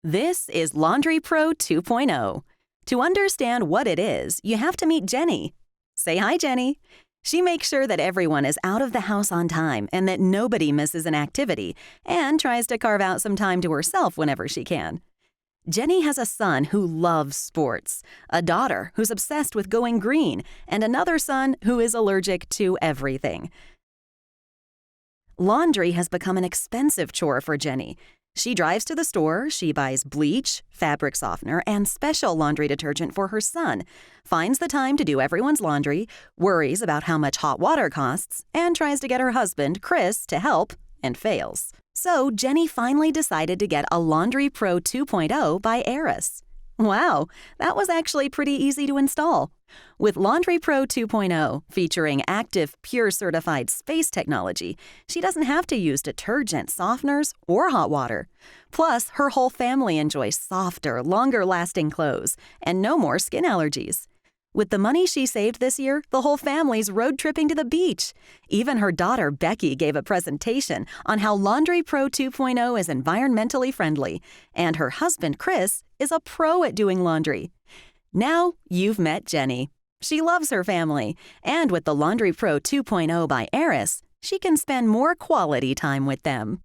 This is Laundry Pro 2.0. To understand what it is, you have to meet Jenny. Say hi, Jenny. She makes sure that everyone is out of the house on time and that nobody misses an activity, and tries to carve out some time to herself whenever she can. Jenny has a son who loves sports, a daughter who's obsessed with going green, and another son who is allergic to everything. Laundry has become an expensive chore for Jenny. She drives to the store, she buys bleach, fabric softener, and special laundry detergent for her son, finds the time to do everyone's laundry, worries about how much hot water costs, and tries to get her husband, Chris, to help, and fails. So Jenny finally decided to get a Laundry Pro 2.0 by Aeris. Wow, that was actually pretty easy to install. With Laundry Pro 2.0, featuring active, pure certified space technology, she doesn't have to use detergent, softeners, or hot water. Plus, her whole family enjoys softer, longer-lasting clothes and no more skin allergies. With the money she saved this year, the whole family's road tripping to the beach. Even her daughter, Becky, gave a presentation on how Laundry Pro 2.0 is environmentally friendly, and her husband, Chris, is a pro at doing laundry. Now you've met Jenny. She loves her family, and with the Laundry Pro 2.0 by Aeris, she can spend more quality time with them.